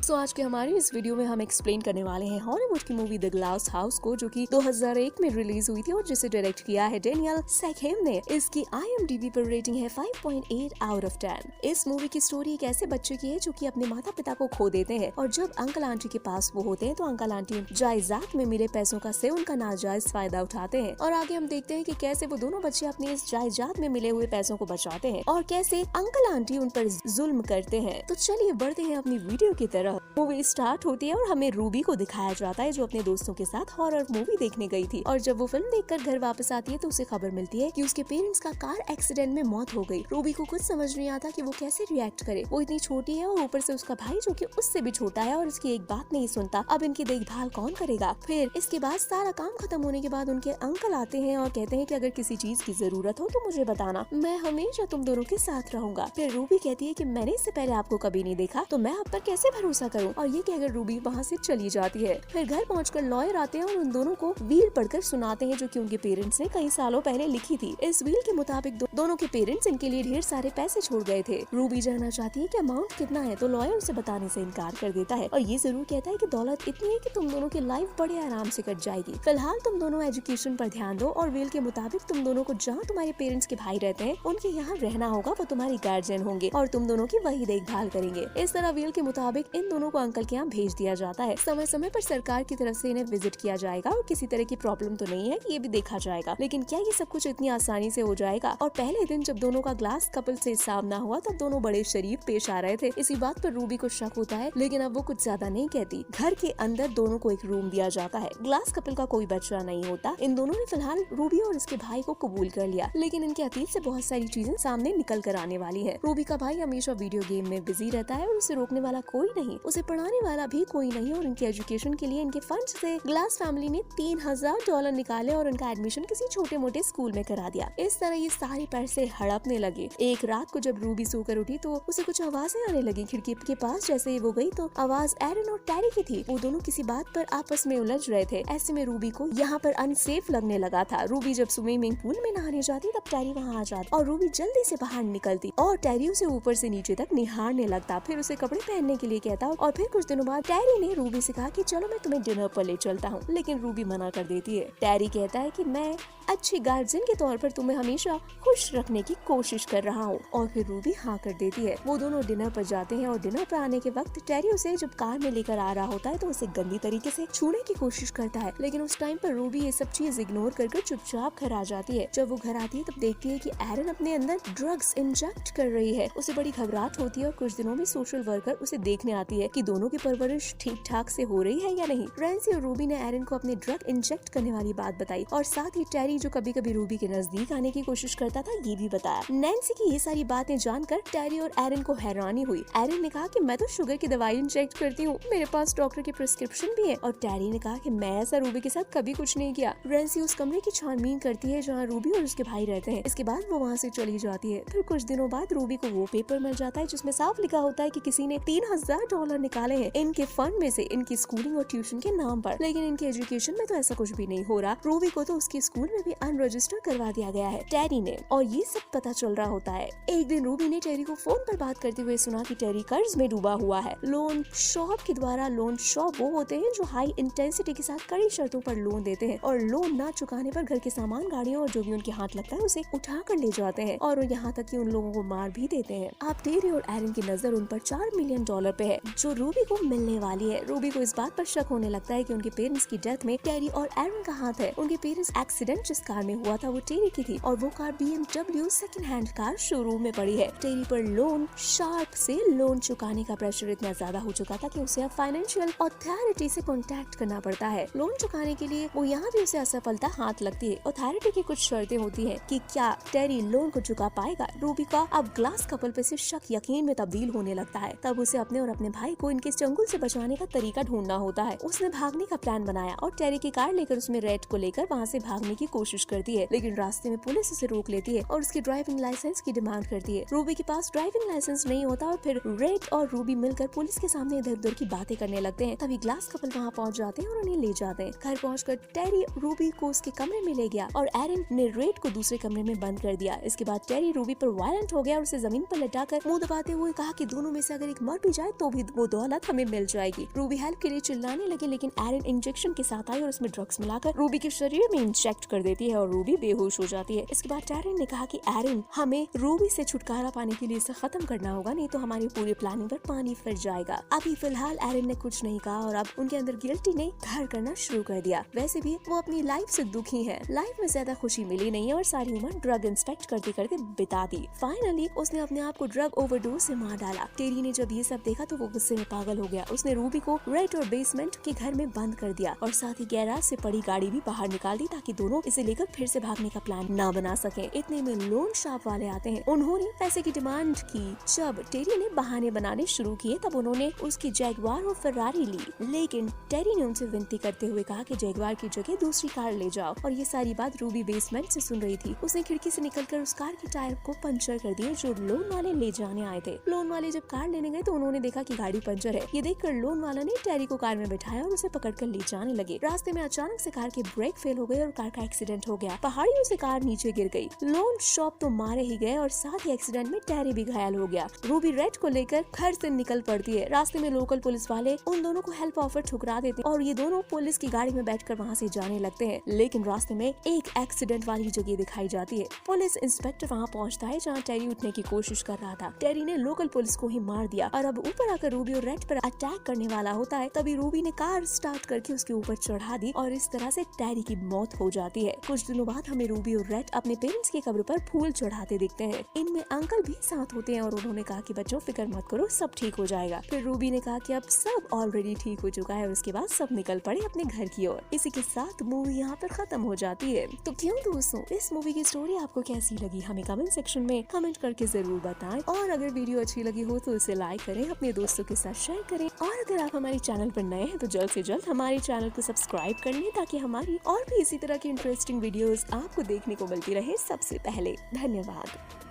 सो आज के हमारी इस वीडियो में हम एक्सप्लेन करने वाले हैं हॉलीवुड की मूवी द ग्लास हाउस को, जो कि 2001 में रिलीज हुई थी और जिसे डायरेक्ट किया है डेनियल सेकहेम ने। इसकी IMDb पर रेटिंग है 5.8 आउट ऑफ 10। इस मूवी की स्टोरी एक ऐसे बच्चे की है जो कि अपने माता पिता को खो देते हैं और जब अंकल आंटी के पास वो होते हैं तो अंकल आंटी जायदाद में मिले पैसों का से उनका नाजायज फायदा उठाते हैं। और आगे हम देखते हैं कि कैसे वो दोनों बच्चे अपनी इस जायदाद में मिले हुए पैसों को बचाते हैं और कैसे अंकल आंटी उन पर जुल्म करते हैं। तो चलिए बढ़ते हैं अपनी वीडियो की तरफ। मूवी स्टार्ट होती है और हमें रूबी को दिखाया जाता है जो अपने दोस्तों के साथ हॉरर मूवी देखने गई थी और जब वो फिल्म देखकर घर वापस आती है तो उसे खबर मिलती है कि उसके पेरेंट्स का कार एक्सीडेंट में मौत हो गई। रूबी को कुछ समझ नहीं आता कि वो कैसे रिएक्ट करे। वो इतनी छोटी है और ऊपर से उसका भाई जो कि उससे भी छोटा है और उसकी एक बात नहीं सुनता। अब इनकी देखभाल कौन करेगा। फिर इसके बाद सारा काम खत्म होने के बाद उनके अंकल आते हैं और कहते हैं कि अगर किसी चीज की जरूरत हो तो मुझे बताना, मैं हमेशा तुम दोनों के साथ रहूंगा। फिर रूबी कहती है कि मैंने इससे पहले आपको कभी नहीं देखा तो मैं आप पर कैसे भरोसा करूं। और ये कहकर रूबी वहाँ से चली जाती है। फिर घर पहुंचकर लॉयर आते हैं और उन दोनों को वील पढ़कर सुनाते हैं जो कि उनके पेरेंट्स ने कई सालों पहले लिखी थी। इस वील के मुताबिक दोनों के पेरेंट्स इनके लिए ढेर सारे पैसे छोड़ गए थे। रूबी जानना चाहती है कि अमाउंट कितना है तो लॉयर उसे बताने से इनकार कर देता है और ये जरूर कहता है कि दौलत इतनी है कि तुम दोनों की लाइफ बड़े आराम से कट जाएगी। फिलहाल तुम दोनों एजुकेशन पर ध्यान दो और वील के मुताबिक तुम दोनों को जहाँ तुम्हारे पेरेंट्स के भाई रहते हैं उनके यहाँ रहना होगा। वो तुम्हारी गार्जियन होंगे और तुम दोनों की वही देखभाल करेंगे। इस तरह वील के मुताबिक इन दोनों को अंकल के यहाँ भेज दिया जाता है। समय समय पर सरकार की तरफ से इन्हें विजिट किया जाएगा और किसी तरह की प्रॉब्लम तो नहीं है कि ये भी देखा जाएगा। लेकिन क्या ये सब कुछ इतनी आसानी से हो जाएगा। और पहले दिन जब दोनों का ग्लास कपल से सामना हुआ तब दोनों बड़े शरीफ पेश आ रहे थे। इसी बात पर रूबी को शक होता है लेकिन अब वो कुछ ज्यादा नहीं कहती। घर के अंदर दोनों को एक रूम दिया जाता है। ग्लास कपल का कोई बच्चा नहीं होता। इन दोनों ने फिलहाल रूबी और इसके भाई को कबूल कर लिया लेकिन इनके अतीत से बहुत सारी चीजें सामने निकल कर आने वाली है। रूबी का भाई हमेशा वीडियो गेम में बिजी रहता है और उसे रोकने वाला कोई नहीं, उसे पढ़ाने वाला भी कोई नहीं और इनके एजुकेशन के लिए इनके फंड से ग्लास फैमिली ने $3000 निकाले और उनका एडमिशन किसी छोटे मोटे स्कूल में करा दिया। इस तरह ये सारे पैसे हड़पने लगे। एक रात को जब रूबी सोकर उठी तो उसे कुछ आवाजें आने लगी खिड़की के पास। जैसे ही वो गई तो आवाज एरन और टैरी की थी। वो दोनों किसी बात पर आपस में उलझ रहे थे। ऐसे में रूबी को यहाँ पर अनसेफ लगने लगा था। रूबी जब स्विमिंग पूल में नहाने जाती तब टैरी वहाँ आ जाता और रूबी जल्दी से बाहर निकलती और टैरी उसे ऊपर से नीचे तक निहारने लगता। फिर उसे कपड़े पहनने के लिए कहता और फिर कुछ दिनों बाद टैरी ने रूबी से कहा कि चलो मैं तुम्हें डिनर पर ले चलता हूँ, लेकिन रूबी मना कर देती है। टैरी कहता है कि मैं अच्छी गार्जियन के तौर पर तुम्हें हमेशा खुश रखने की कोशिश कर रहा हूँ और फिर रूबी हाँ कर देती है। वो दोनों डिनर पर जाते हैं और डिनर पर आने के वक्त टैरी उसे जब कार में लेकर आ रहा होता है तो उसे गंदी तरीके से छूने की कोशिश करता है लेकिन उस टाइम पर रूबी ये सब चीज इग्नोर करके चुपचाप घर आ जाती है। जब वो घर आती है तब देखती है कि एरन अपने अंदर ड्रग्स इंजेक्ट कर रही है। उसे बड़ी घबराहट होती है और कुछ दिनों में सोशल वर्कर उसे देखने आती है कि दोनों की परवरिश ठीक ठाक से हो रही है या नहीं। फ्रेंसी और रूबी ने एरन को अपने ड्रग इंजेक्ट करने वाली बात बताई और साथ ही टैरी जो कभी कभी रूबी के नजदीक आने की कोशिश करता था ये भी बताया। नैन्सी की ये सारी बातें जानकर टैरी और एरन को हैरानी हुई। एरन ने कहा कि मैं तो शुगर की दवाई इंजेक्ट करती हूँ, मेरे पास डॉक्टर की प्रिस्क्रिप्शन भी है। और टैरी ने कहा कि मैं ऐसा रूबी के साथ कभी कुछ नहीं किया। नैन्सी उस कमरे की छानबीन करती है जहाँ रूबी और उसके भाई रहते हैं। इसके बाद वो वहाँ से चली जाती है। फिर कुछ दिनों बाद रूबी को वो पेपर मिल जाता है जिसमें साफ लिखा होता है कि किसी ने $3000 निकाले हैं इनके फंड में से इनकी स्कूलिंग और ट्यूशन के नाम पर। लेकिन इनके एजुकेशन में तो ऐसा कुछ भी नहीं हो रहा। रूबी को तो उसके स्कूल में भी अनरजिस्टर करवा दिया गया है टैरी ने और ये सब पता चल रहा होता है। एक दिन रूबी ने टैरी को फोन पर बात करते हुए सुना कि टैरी कर्ज में डूबा हुआ है। लोन शॉप के द्वारा लोन शॉप वो होते हैं जो हाई इंटेंसिटी के साथ कड़ी शर्तों पर लोन देते हैं और लोन ना चुकाने पर घर के सामान, गाड़ियों और जो भी उनके हाथ लगता है उसे उठा कर ले जाते हैं और यहाँ तक कि उन लोगों को मार भी देते हैं। अब टैरी और एरन की नजर उन पर $4 मिलियन पे है जो रूबी को मिलने वाली है। रूबी को इस बात पर शक होने लगता है कि उनके पेरेंट्स की डेथ में टैरी और एरन का हाथ है। उनके पेरेंट्स एक्सीडेंट जिस कार में हुआ था वो टैरी की थी और वो car BMW second hand car showroom में पड़ी है। टैरी पर लोन शार्क से लोन चुकाने का प्रेशर इतना ज्यादा हो चुका था कि उसे अब फाइनेंशियल अथॉरिटी से कांटेक्ट करना पड़ता है। लोन चुकाने के लिए वो यहाँ भी उसे असफलता हाथ लगती है। अथॉरिटी की कुछ शर्तें होती है कि क्या टैरी लोन को चुका पाएगा। रूबी का अब ग्लास कपल पे से शक यकीन में तब्दील होने लगता है। तब उसे अपने और अपने भाई को इनके चंगुल से बचाने का तरीका ढूंढना होता है। उसने भागने का प्लान बनाया और टैरी की कार लेकर उसमें रेड को लेकर वहाँ से भागने की कोशिश करती है लेकिन रास्ते में पुलिस उसे रोक लेती है और उसकी ड्राइविंग लाइसेंस की डिमांड करती है। रूबी के पास ड्राइविंग लाइसेंस नहीं होता और फिर रेड और रूबी मिलकर पुलिस के सामने इधर उधर की बातें करने लगते हैं। तभी ग्लास कपल वहाँ पहुँच जाते हैं और उन्हें ले जाते हैं। घर पहुँचकर टैरी रूबी को उसके कमरे में ले गया और एरन ने रेड को दूसरे कमरे में बंद कर दिया। इसके बाद टैरी रूबी पर वायलेंट हो गया और उसे जमीन पर लटाकर मुंह दबाते हुए कहा कि दोनों में से अगर एक मर भी जाए तो भी वो दौलत हमें मिल जाएगी। रूबी हेल्प के लिए चिल्लाने लगे, लेकिन एरिन इंजेक्शन के साथ आई और उसमें ड्रग्स मिलाकर रूबी के शरीर में इंजेक्ट कर देती है और रूबी बेहोश हो जाती है। इसके बाद टेरिन ने कहा कि एरिन, हमें रूबी से छुटकारा पाने के लिए इसे खत्म करना होगा, नहीं तो हमारी पूरी प्लानिंग पर पानी फिर जाएगा। अभी फिलहाल एरिन ने कुछ नहीं कहा और अब उनके अंदर गिल्टी ने घर करना शुरू कर दिया। वैसे भी वो अपनी लाइफ से दुखी है, लाइफ में ज्यादा खुशी मिली नहीं है और सारी उम्र ड्रग इंस्पेक्ट करते करते बिता दी। फाइनली उसने अपने आप को ड्रग ओवरडोज से मार डाला। टेरी ने जब ये सब देखा तो वो गुस्से में पागल हो गया। उसने रूबी को रेड और बेसमेंट के घर में बंद कर दिया और साथ ही गैराज से पड़ी गाड़ी भी बाहर निकाल दी ताकि दोनों इसे लेकर फिर से भागने का प्लान ना बना सके। इतने में लोन शॉप वाले आते हैं। उन्होंने पैसे की डिमांड की। जब टेरी ने बहाने बनाने शुरू किए तब उन्होंने उसकी जैगवार और फरारी ली, लेकिन टेरी ने उनसे विनती करते हुए कहा कि जैगवार की जगह दूसरी कार ले जाओ। और ये सारी बात रूबी बेसमेंट से सुन रही थी। उसने खिड़की से निकलकर उस कार के टायर को पंचर कर दिए जो लोन वाले ले जाने आए थे। लोन वाले जब कार लेने गए तो उन्होंने देखा कि गाड़ी पंचर है। ये देखकर लोन वाला ने टेरी को कार में बैठाया और उसे पकड़कर ले जाने लगे। रास्ते में अचानक से कार के ब्रेक फेल हो गए और कार का एक्सीडेंट हो गया। पहाड़ियों से कार नीचे गिर गई। लोन शॉप तो मारे ही गए और साथ ही एक्सीडेंट में टेरी भी घायल हो गया। रूबी रेड को लेकर घर से निकल पड़ती है। रास्ते में लोकल पुलिस वाले उन दोनों को हेल्प ऑफर ठुकरा देते हैं और ये दोनों पुलिस की गाड़ी में बैठकर वहाँ से जाने लगते हैं। लेकिन रास्ते में एक एक्सीडेंट वाली जगह दिखाई जाती है। पुलिस इंस्पेक्टर वहाँ पहुँचता है जहाँ टेरी उठने की कोशिश कर रहा था। टेरी ने लोकल पुलिस को ही मार दिया और अब ऊपर आकर रूबी और रेड पर अटैक करने वाला होता है। तभी रूबी ने कार स्टार्ट करके उसके ऊपर चढ़ा दी और इस तरह से टेरी की मौत हो जाती है। कुछ दिनों बाद हमें रूबी और रेड अपने पेरेंट्स की कब्र पर फूल चढ़ाते दिखते हैं। इनमें अंकल भी साथ होते हैं और उन्होंने कहा कि बच्चों फिक्र मत करो, सब ठीक हो जाएगा। फिर रूबी ने कहा कि अब सब ऑलरेडी ठीक हो चुका है और उसके बाद सब निकल पड़े अपने घर की ओर। इसी के साथ मूवी यहाँ पर खत्म हो जाती है। तो क्यों दोस्तों, इस मूवी की स्टोरी आपको कैसी लगी हमें कमेंट सेक्शन में कमेंट करके जरूर बताएं। और अगर वीडियो अच्छी लगी हो तो इसे लाइक करें, अपने दोस्तों के साथ शेयर करें और अगर आप हमारे चैनल पर नए हैं तो जल्द से जल्द हमारे चैनल को सब्सक्राइब कर लें ताकि हमारी और भी इसी तरह की इंटरेस्टिंग वीडियोस आपको देखने को मिलती रहे सबसे पहले। धन्यवाद।